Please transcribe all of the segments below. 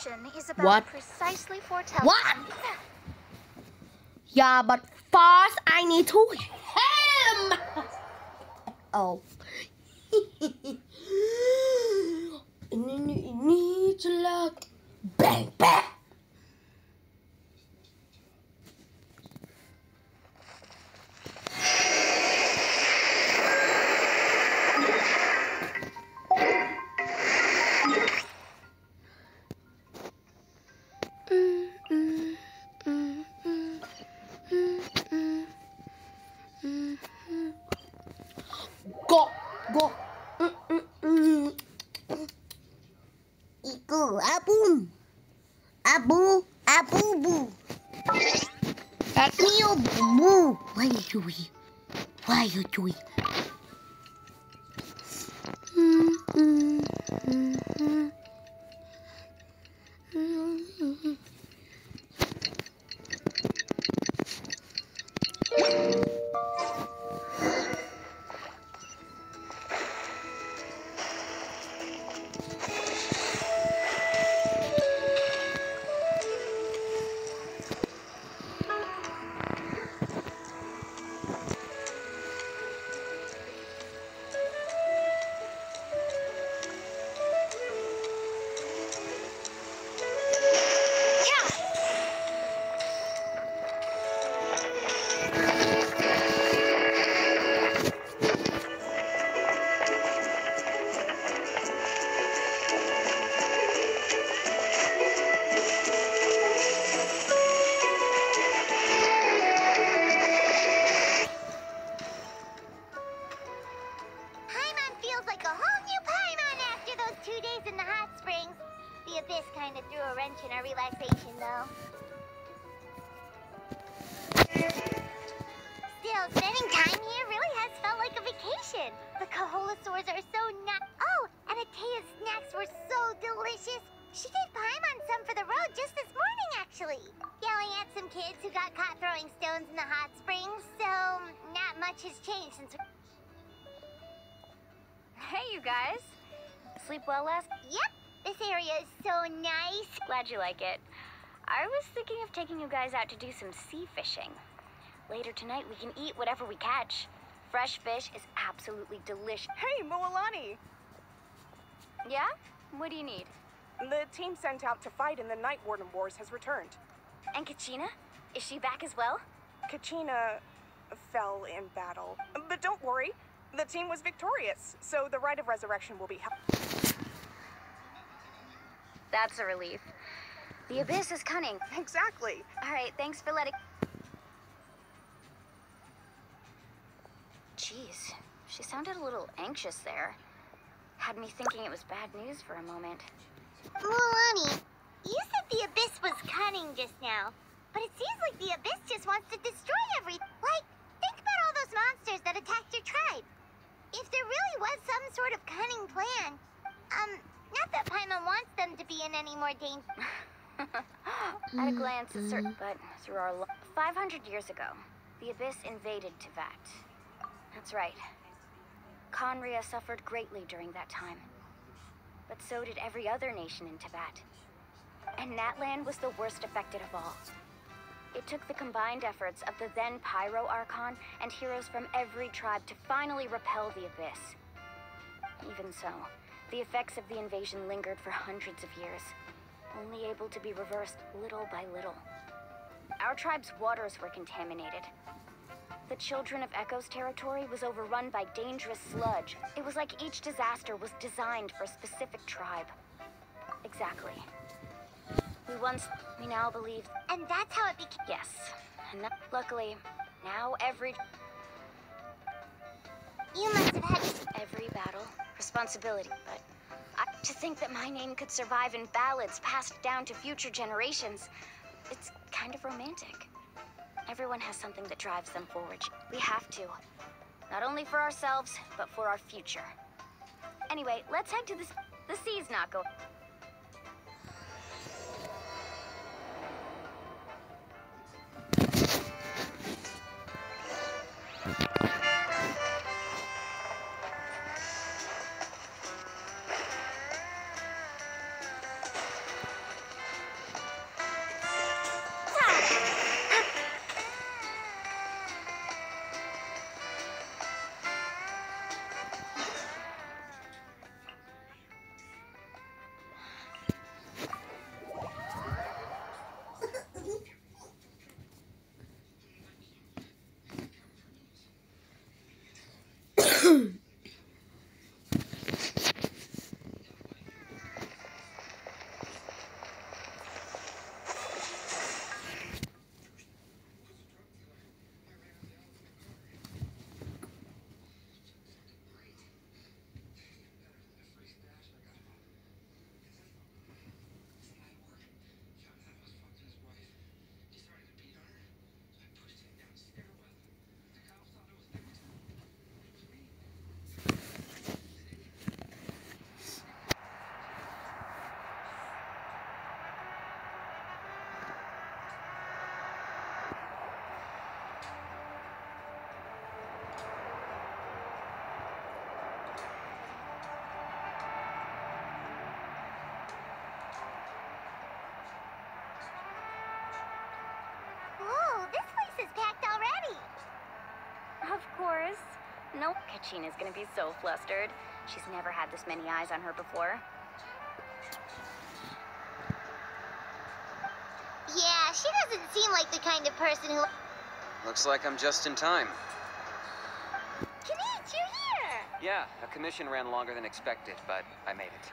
potion is about What? precisely foretelling. What? Yeah, but first I need to hem. Oh. It needs like bang bang. Go. Iku abum. Abu boo. Let me your boo. Why you doing? Why you doing? The Abyss kind of threw a wrench in our relaxation, though. Still, spending time here really has felt like a vacation. The Kaholosaurs are so Oh, and Atea's snacks were so delicious. She gave Paimon some for the road just this morning, actually. Yelling at some kids who got caught throwing stones in the hot springs, so not much has changed since... Hey, you guys. Sleep well last? Yep. This area is so nice. Glad you like it. I was thinking of taking you guys out to do some sea fishing. Later tonight, we can eat whatever we catch. Fresh fish is absolutely delicious. Hey, Moalani! Yeah? What do you need? The team sent out to fight in the Night Warden Wars has returned. And Kachina? Is she back as well? Kachina fell in battle. But don't worry, the team was victorious, so the rite of resurrection will be held. That's a relief. The Abyss is cunning. Exactly. All right, thanks for letting... Jeez, she sounded a little anxious there. Had me thinking it was bad news for a moment. Moalani, you said the Abyss was cunning just now, but it seems like the Abyss just wants to destroy everything. Like, think about all those monsters that attacked your tribe. If there really was some sort of cunning plan, not that Paimon wants them to be in any more danger. At a glance, it's certain, but through our 500 years ago, the Abyss invaded Teyvat. That's right. Khaenri'ah suffered greatly during that time. But so did every other nation in Teyvat. And Natlan was the worst affected of all. It took the combined efforts of the then Pyro Archon and heroes from every tribe to finally repel the Abyss. Even so, the effects of the invasion lingered for hundreds of years, only able to be reversed little by little. Our tribe's waters were contaminated. The Children of Echo's territory was overrun by dangerous sludge. It was like each disaster was designed for a specific tribe. Exactly. We now believe... And that's how it became... Yes. And luckily, now every... You must have had... Every battle, responsibility, but... to think that my name could survive in ballads passed down to future generations, it's kind of romantic. Everyone has something that drives them forward. We have to. Not only for ourselves, but for our future. Anyway, let's head to the sea's not going... of course. No, Kachina's gonna be so flustered. She's never had this many eyes on her before. Yeah, she doesn't seem like the kind of person who... Looks like I'm just in time. Kinich, you're here! Yeah, a commission ran longer than expected, but I made it.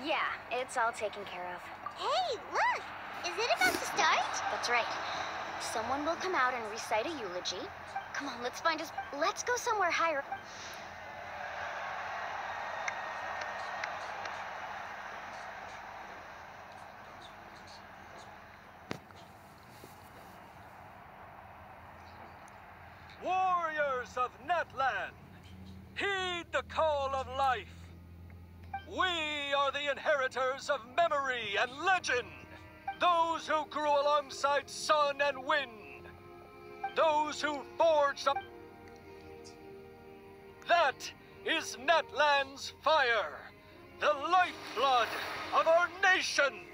Yeah, it's all taken care of. Hey, look! Is it about to start? That's right. Someone will come out and recite a eulogy. Come on, let's find us. Let's go somewhere higher. Warriors of Natlan, heed the call of life. We are the inheritors of memory and legend. Those who grew alongside sun and wind. Those who forged up. That is Natlan's fire, the lifeblood of our nation.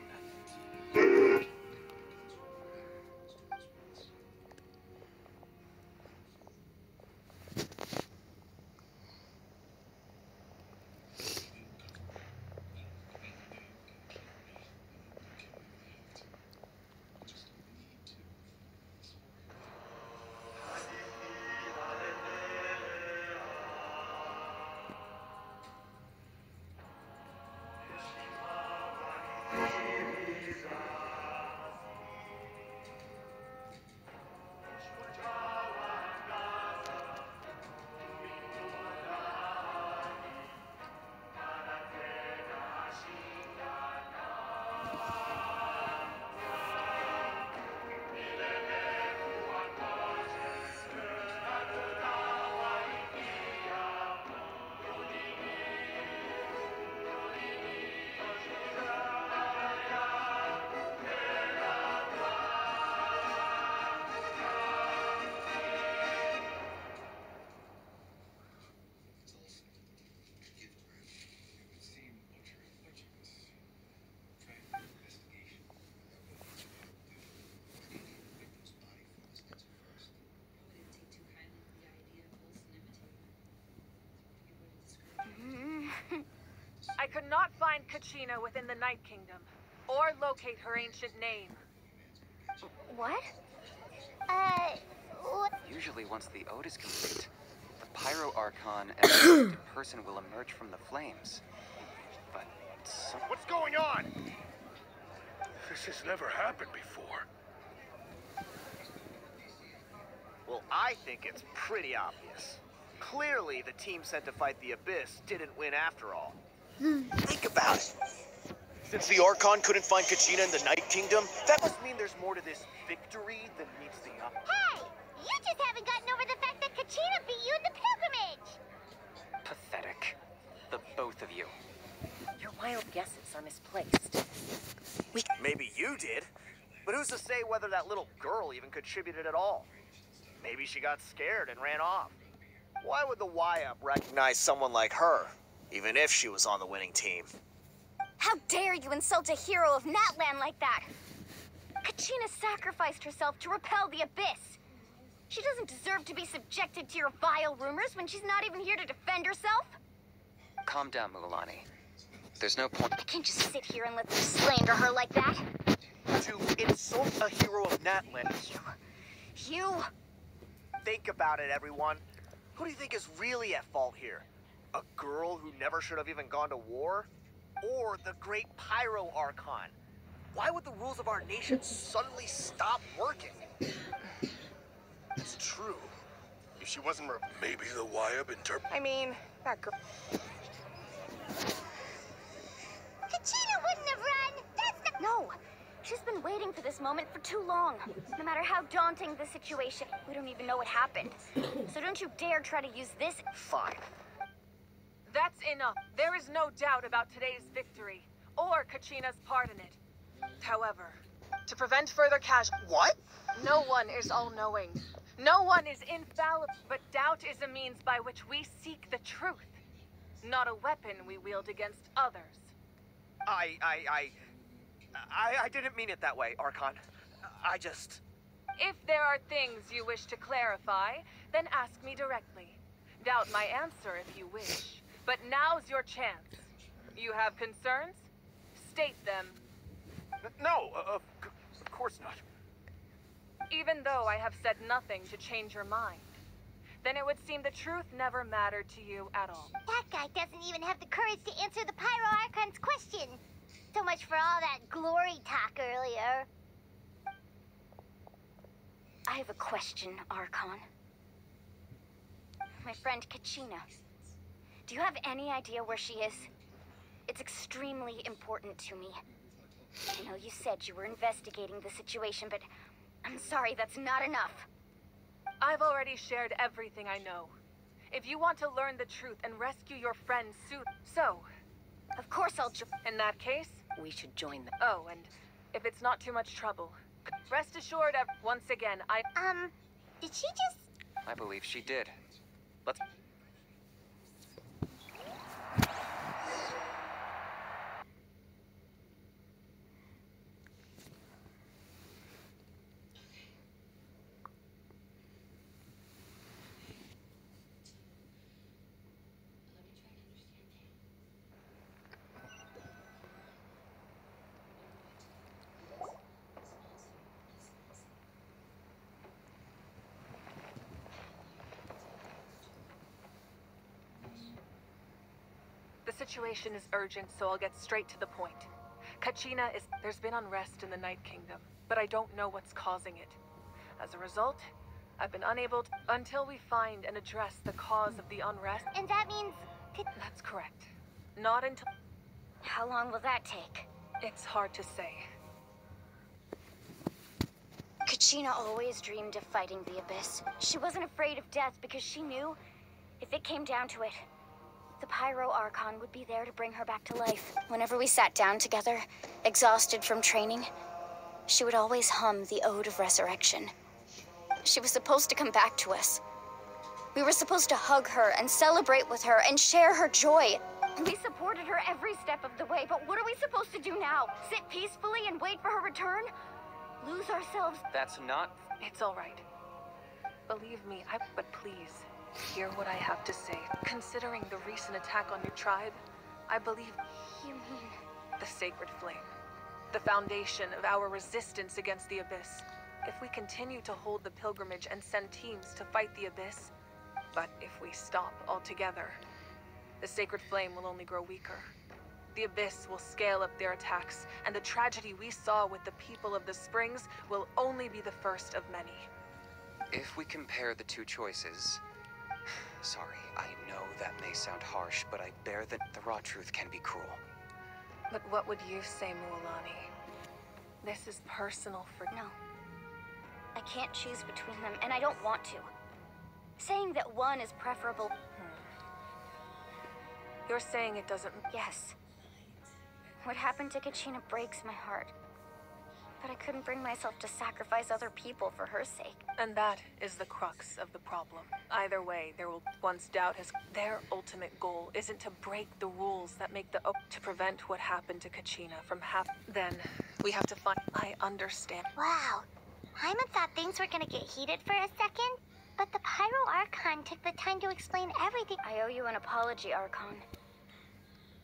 I could not find Kachina within the Night Kingdom, or locate her ancient name. What? What? Usually once the ode is complete, the Pyro Archon and the affected person will emerge from the flames. But What's going on? This has never happened before. Well, I think it's pretty obvious. Clearly, the team sent to fight the Abyss didn't win after all. Think about it. Since the Archon couldn't find Kachina in the Night Kingdom, that must mean there's more to this victory than meets the eye. Hey! You just haven't gotten over the fact that Kachina beat you in the pilgrimage! pathetic. The both of you. Your wild guesses are misplaced. Maybe you did, but who's to say whether that little girl even contributed at all? Maybe she got scared and ran off. Why would the Y-Up recognize someone like her, even if she was on the winning team? How dare you insult a hero of Natlan like that? Kachina sacrificed herself to repel the Abyss. She doesn't deserve to be subjected to your vile rumors when she's not even here to defend herself. Calm down, Mugalani. There's no point. I can't just sit here and let them slander her like that. To insult a hero of Natlan. You... Think about it, everyone. Who do you think is really at fault here? A girl who never should have even gone to war? Or the great Pyro Archon? Why would the rules of our nation suddenly stop working? It's true. If she wasn't maybe the Y-Up I mean, that girl... Kachina wouldn't have run! That's not... No! She's been waiting for this moment for too long. No matter how daunting the situation, we don't even know what happened. So don't you dare try to use this... Fine. That's enough. There is no doubt about today's victory, or Kachina's part in it. However, to prevent further casualties... What? No one is all-knowing. No one is infallible, but doubt is a means by which we seek the truth, not a weapon we wield against others. I didn't mean it that way, Archon. I just... If there are things you wish to clarify, then ask me directly. Doubt my answer if you wish, but now's your chance. You have concerns? State them. No, of course not. Even though I have said nothing to change your mind, then it would seem the truth never mattered to you at all. That guy doesn't even have the courage to answer the Pyro Archon's question. So much for all that glory talk earlier. I have a question, Archon. My friend Kachina. Do you have any idea where she is? It's extremely important to me. I know you said you were investigating the situation, but I'm sorry, that's not enough. I've already shared everything I know. If you want to learn the truth and rescue your friend soon, so... Of course I'll In that case... We should join them. Oh, and if it's not too much trouble, rest assured, once again, Did she just... I believe she did. Let's... The situation is urgent, so I'll get straight to the point. Kachina is... There's been unrest in the Night Kingdom, but I don't know what's causing it. As a result, I've been unable to... Until we find and address the cause of the unrest... And that means... That's correct. Not until... How long will that take? It's hard to say. Kachina always dreamed of fighting the Abyss. She wasn't afraid of death because she knew, if it came down to it, the Pyro Archon would be there to bring her back to life. Whenever we sat down together, exhausted from training, she would always hum the Ode of Resurrection. She was supposed to come back to us. We were supposed to hug her and celebrate with her and share her joy. We supported her every step of the way, but what are we supposed to do now? Sit peacefully and wait for her return? Lose ourselves? That's not... It's all right. Believe me, but please, hear what I have to say. Considering the recent attack on your tribe, I believe... You mean... The Sacred Flame. The foundation of our resistance against the Abyss. If we continue to hold the pilgrimage and send teams to fight the Abyss, but if we stop altogether, the Sacred Flame will only grow weaker. The Abyss will scale up their attacks, and the tragedy we saw with the people of the Springs will only be the first of many. If we compare the two choices... Sorry, I know that may sound harsh, but I bear that the raw truth can be cruel. But what would you say, Mualani? This is personal for... No. I can't choose between them, and I don't want to. Saying that one is preferable... You're saying it doesn't... Yes. What happened to Kachina breaks my heart. But I couldn't bring myself to sacrifice other people for her sake. And that is the crux of the problem. Either way, there will... Once doubt has... Their ultimate goal isn't to break the rules that make the... To prevent what happened to Kachina from Then, we have to find... I understand. Wow. Hyman thought things were gonna get heated for a second, but the Pyro Archon took the time to explain everything. I owe you an apology, Archon.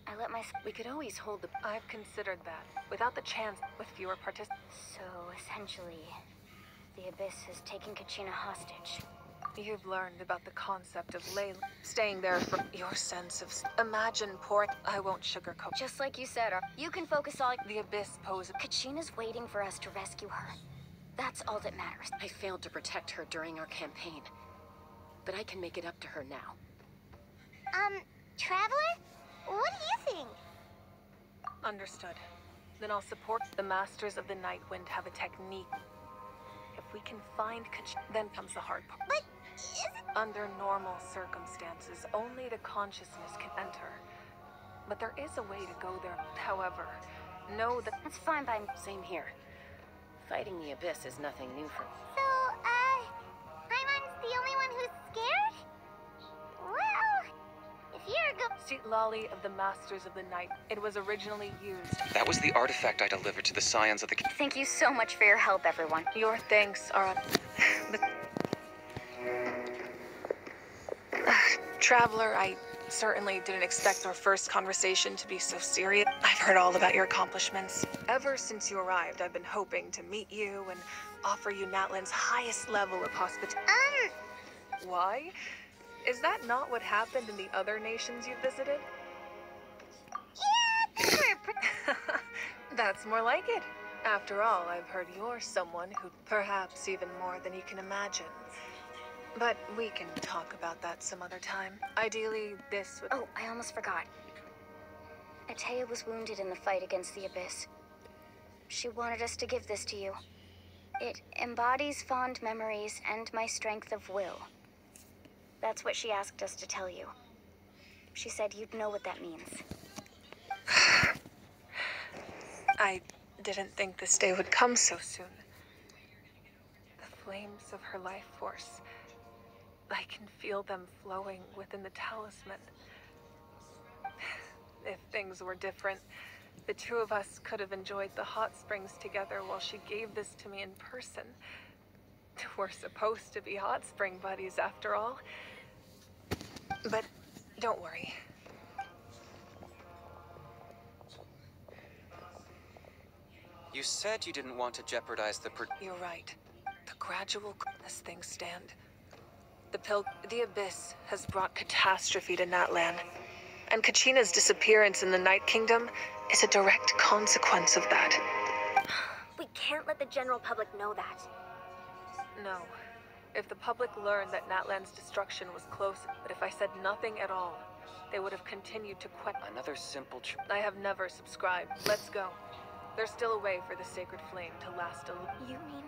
I let myself... We could always hold the... I've considered that. Without the chance, with fewer participants... So, essentially, the Abyss has taken Kachina hostage. You've learned about the concept of Layla. Staying there for your sense of... Imagine pouring... I won't sugarcoat. Just like you said, you can focus all... The Abyss poses... Kachina's waiting for us to rescue her. That's all that matters. I failed to protect her during our campaign, but I can make it up to her now. Traveler? What do you think? Understood. Then I'll support the Masters of the Nightwind have a technique. If we can find then comes the hard part. But isn't... Under normal circumstances, only the consciousness can enter. But there is a way to go there. However, know that... That's fine by me. Same here. Fighting the Abyss is nothing new for me. So, Hyman's the only one who's scared? Well, if you're good... Seat Lolly of the Masters of the Night. It was originally used. That was the artifact I delivered to the Scions of the... Thank you so much for your help, everyone. Your thanks are... Traveler, I certainly didn't expect our first conversation to be so serious. I've heard all about your accomplishments. Ever since you arrived, I've been hoping to meet you and offer you Natlan's highest level of hospitality. Why? Is that not what happened in the other nations you visited? Yeah, That's more like it. After all, I've heard you're someone who perhaps even more than you can imagine. But we can talk about that some other time. Ideally, this would... Oh, I almost forgot. Atea was wounded in the fight against the Abyss. She wanted us to give this to you. It embodies fond memories and my strength of will. That's what she asked us to tell you. She said you'd know what that means. I didn't think this day would come so soon. The flames of her life force. I can feel them flowing within the talisman. If things were different, the two of us could have enjoyed the hot springs together while she gave this to me in person. We're supposed to be hot spring buddies after all. But don't worry. You said you didn't want to jeopardize the You're right. The gradual as things stand. The Abyss has brought catastrophe to Natlan. And Kachina's disappearance in the Night Kingdom is a direct consequence of that. we can't let the general public know that. No. If the public learned that Natlan's destruction was close, but if I said nothing at all, they would have continued to question. Another simple I have never subscribed. Let's go. There's still a way for the sacred flame to last a little. You mean?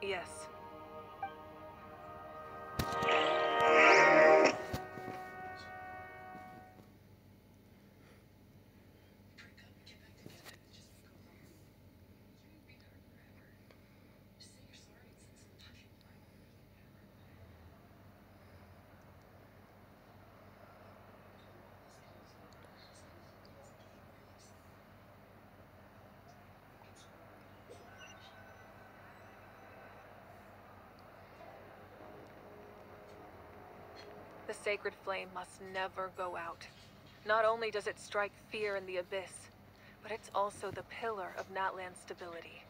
Yes. The sacred flame must never go out. Not only does it strike fear in the Abyss, but it's also the pillar of Natlan's stability.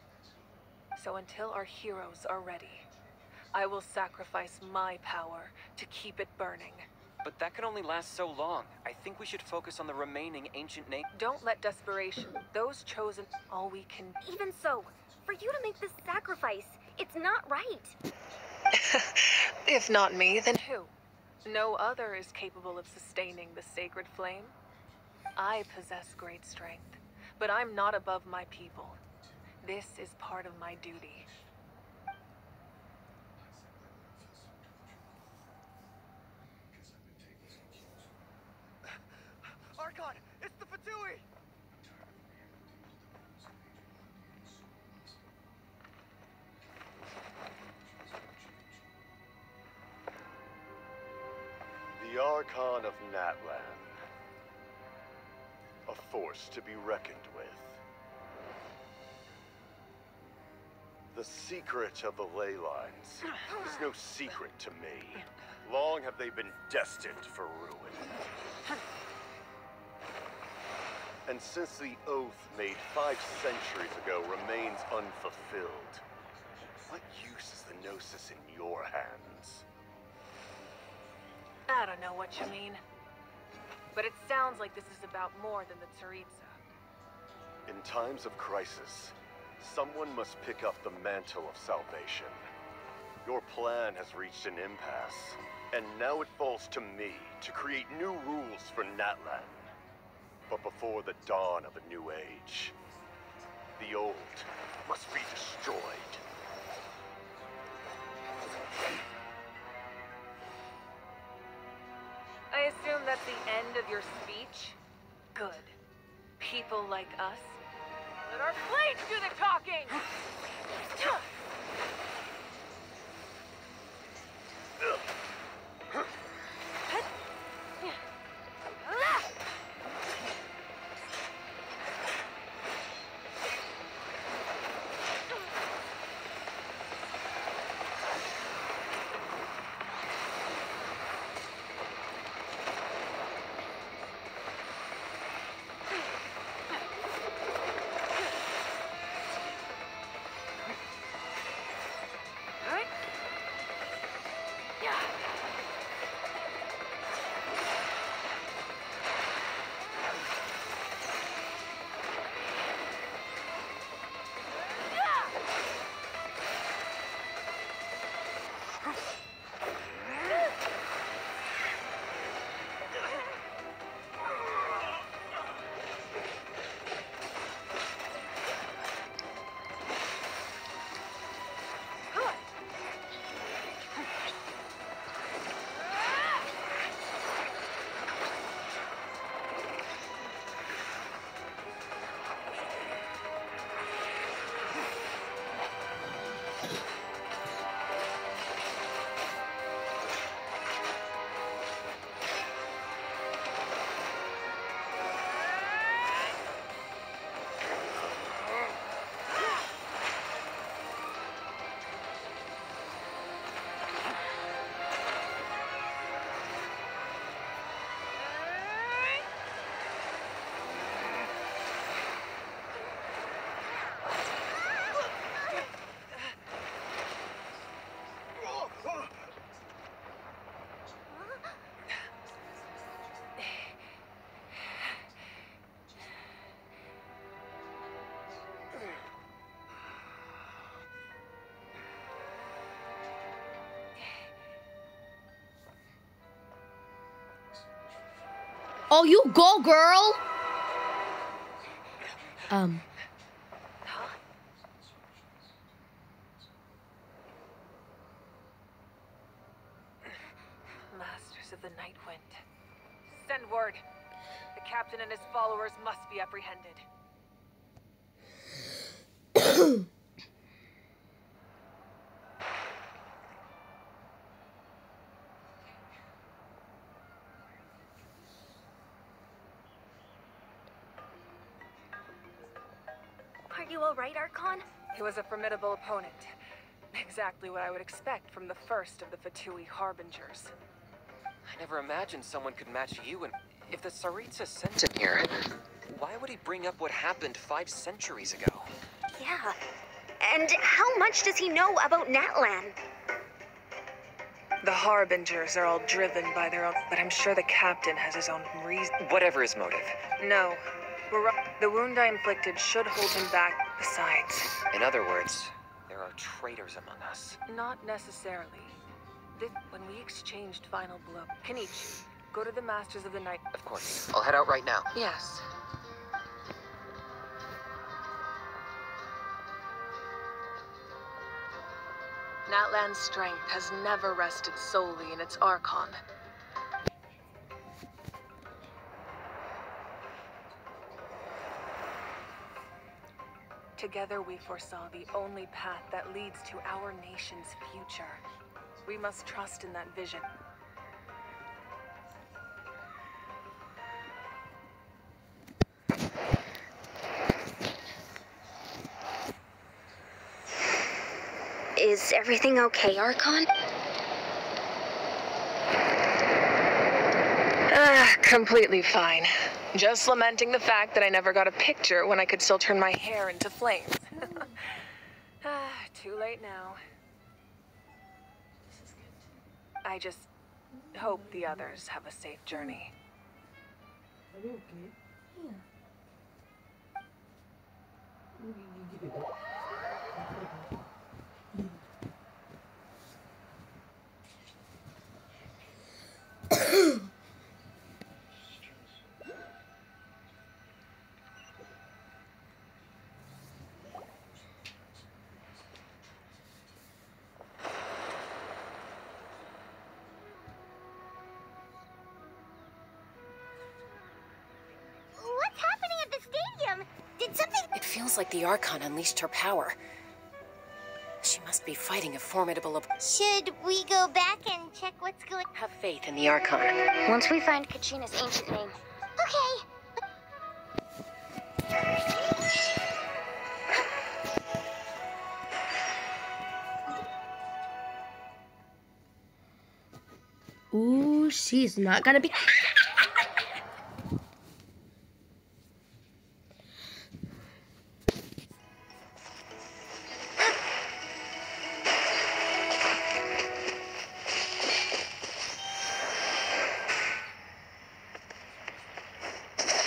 So until our heroes are ready, I will sacrifice my power to keep it burning. But that can only last so long. I think we should focus on the remaining ancient Don't let desperation, those chosen, all we can... Even so, for you to make this sacrifice, it's not right. If not me, then who? No other is capable of sustaining the sacred flame. I possess great strength, but I'm not above my people. This is part of my duty. Archon, it's the Fatui! The Archon of Natlan. A force to be reckoned with. The secret of the ley lines is no secret to me. Long have they been destined for ruin. And since the oath made 5 centuries ago remains unfulfilled, what use is the Gnosis in your hands? I don't know what you mean. But it sounds like this is about more than the Tsaritsa. In times of crisis, someone must pick up the mantle of salvation. Your plan has reached an impasse, and now it falls to me to create new rules for Natlan. But before the dawn of a new age, the old must be destroyed. I assume that's the end of your speech? Good. People like us. Let our blades do the talking! Oh, you go, girl. Masters of the Night Wind. Send word. The captain and his followers must be apprehended. Are you all right, Archon? He was a formidable opponent. Exactly what I would expect from the first of the Fatui Harbingers. I never imagined someone could match you, and if the Tsaritsa sent him here, why would he bring up what happened 5 centuries ago? Yeah. And how much does he know about Natlan? The Harbingers are all driven by their own, but I'm sure the captain has his own reason. Whatever his motive. No. The wound I inflicted should hold him back. Besides, In other words, there are traitors among us. not necessarily. When we exchanged final blow, Kenichi, go to the Masters of the Night. Of course. I'll head out right now. Yes. Natlan's strength has never rested solely in its Archon. Together we foresaw the only path that leads to our nation's future. We must trust in that vision. Is everything okay, Archon? Completely fine. Just lamenting the fact that I never got a picture when I could still turn my hair into flames. Too late now. I just hope the others have a safe journey. What's happening at the stadium? Did something... It feels like the Archon unleashed her power. She must be fighting a formidable Should we go back and check what's going... Have faith in the Archon. Once we find Kachina's ancient name. Okay. Ooh, she's not gonna be...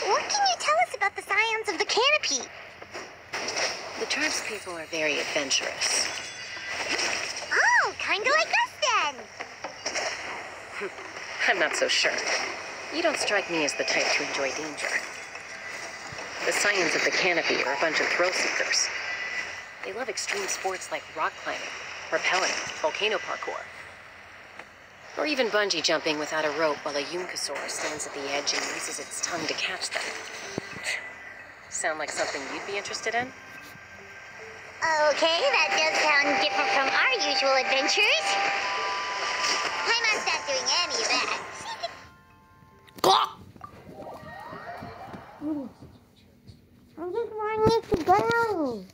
What can you tell us about the scions of the canopy? The tribe's people are very adventurous. Oh, kinda like us then. I'm not so sure. You don't strike me as the type to enjoy danger. The Scions of the Canopy are a bunch of thrill seekers. They love extreme sports like rock climbing, rappelling, volcano parkour, or even bungee jumping without a rope while a Yunkasaur stands at the edge and uses its tongue to catch them. Sound like something you'd be interested in? Okay, that does sound different from our usual adventures. I'm not doing any of that. I just want you to go.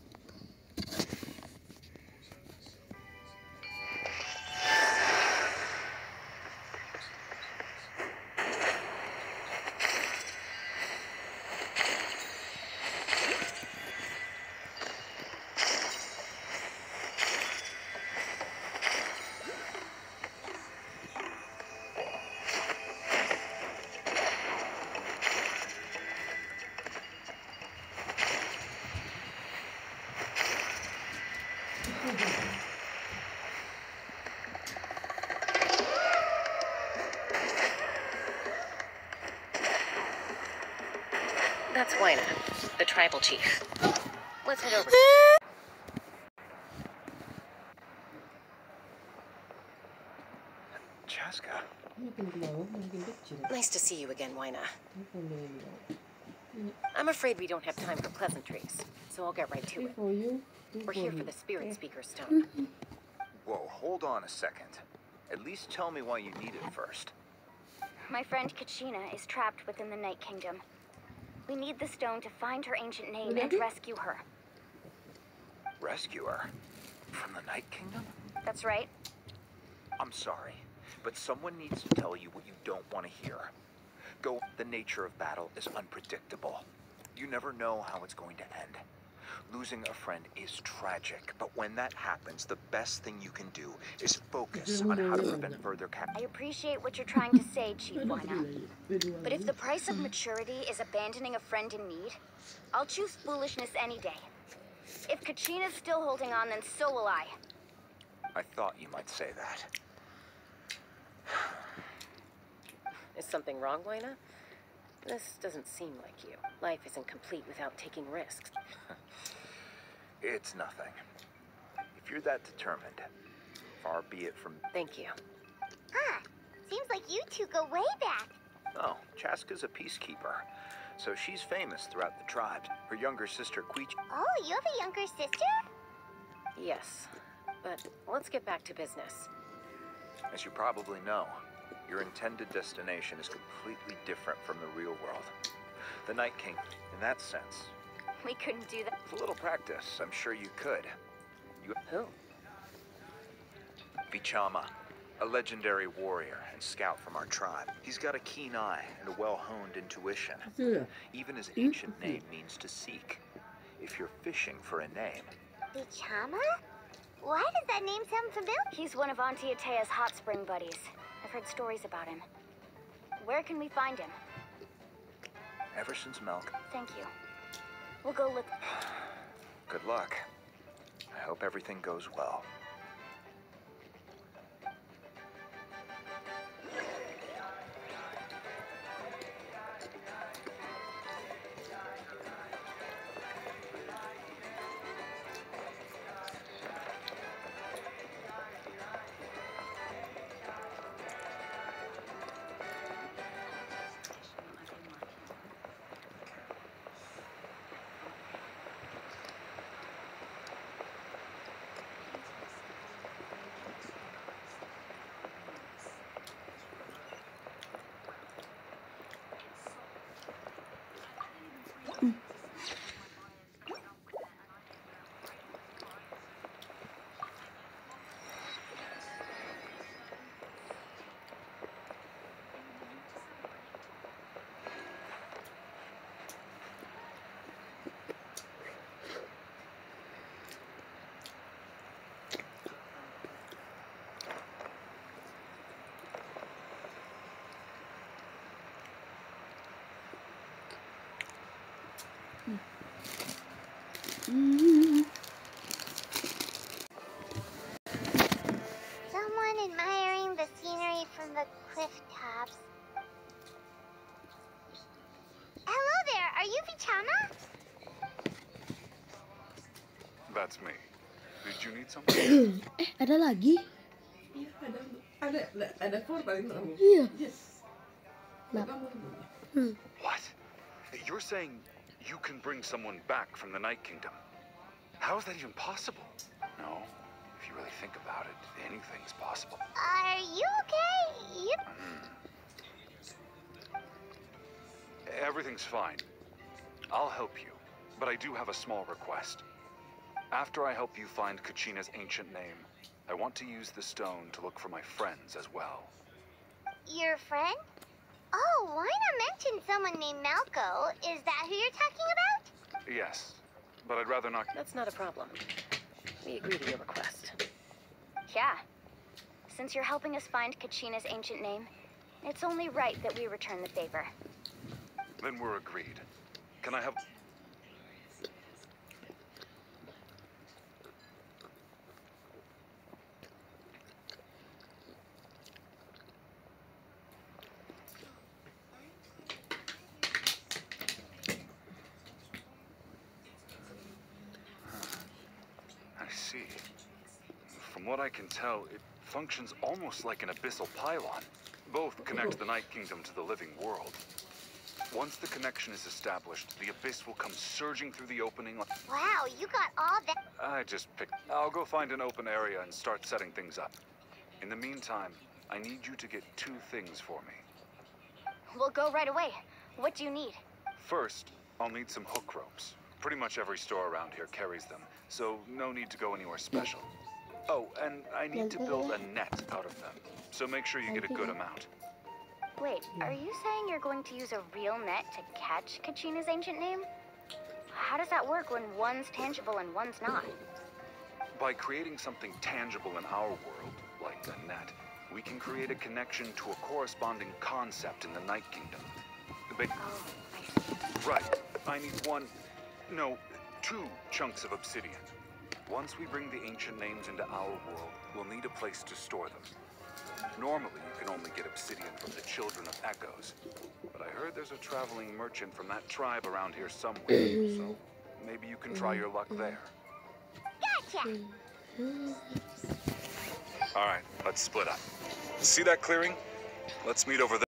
That's Wyna, the tribal chief. Let's head over. Chaska. Nice to see you again, Wyna. I'm afraid we don't have time for pleasantries, so I'll get right to it. We're here for the Spirit Speaker Stone. Whoa, hold on a second. At least tell me why you need it first. My friend Kachina is trapped within the Night Kingdom. We need the stone to find her ancient name and rescue her. Rescue her? From the Night Kingdom? That's right. I'm sorry, but someone needs to tell you what you don't want to hear. The nature of battle is unpredictable. You never know how it's going to end. Losing a friend is tragic, but when that happens, the best thing you can do is focus on how to prevent further I appreciate what you're trying to say, Chief Wyna. But if the price of maturity is abandoning a friend in need, I'll choose foolishness any day. If Kachina's still holding on, then so will I. I thought you might say that. Is something wrong, Wyna? This doesn't seem like you. Life isn't complete without taking risks. It's nothing. If you're that determined, far be it from... Thank you. Huh. Seems like you two go way back. Oh, Chaska's a peacekeeper, so she's famous throughout the tribes. Her younger sister, Queech... Oh, you have a younger sister? Yes, but let's get back to business. As you probably know, your intended destination is completely different from the real world. The Night King, in that sense... We couldn't do that. With a little practice, I'm sure you could. Who? Vichama, a legendary warrior and scout from our tribe. He's got a keen eye and a well-honed intuition. Even his ancient name means to seek. If you're fishing for a name... Vichama? Why does that name sound familiar? He's one of Auntie Atea's hot spring buddies. I've heard stories about him. Where can we find him? Ever since Melk. Thank you. We'll go look. Good luck. I hope everything goes well. Someone admiring the scenery from the cliff tops. Hello there, are you Vichama? That's me. Did you need something? Ada lagi? Ada korban. Iya. Yes. What? You're saying you can bring someone back from the Night Kingdom? How is that even possible? No. If you really think about it, anything's possible. Are you okay? Everything's fine. I'll help you, but I do have a small request. After I help you find Kachina's ancient name, I want to use the stone to look for my friends as well. Your friend? Oh, why not mention someone named Malco? Is that who you're talking about? Yes, but I'd rather not... That's not a problem. We agree to your request. Yeah. Since you're helping us find Kachina's ancient name, it's only right that we return the favor. Then we're agreed. Can I have... what I can tell, it functions almost like an abyssal pylon. Both connect the Night Kingdom to the living world. Once the connection is established, the abyss will come surging through the opening. Wow, you got all that. I just picked. I'll go find an open area and start setting things up. In the meantime, I need you to get 2 things for me. We'll go right away. What do you need? First, I'll need some hook ropes. Pretty much every store around here carries them, so no need to go anywhere special. Oh, and I need to build a net out of them, so make sure you get a good amount. Wait, are you saying you're going to use a real net to catch Kachina's ancient name? How does that work when one's tangible and one's not? By creating something tangible in our world, like a net, we can create a connection to a corresponding concept in the Night Kingdom. Oh, I see. Right. I need 2 chunks of obsidian. Once we bring the ancient names into our world, we'll need a place to store them. Normally, you can only get obsidian from the Children of Echoes, but I heard there's a traveling merchant from that tribe around here somewhere, so maybe you can try your luck there. Gotcha! All right, let's split up. See that clearing? Let's meet over there.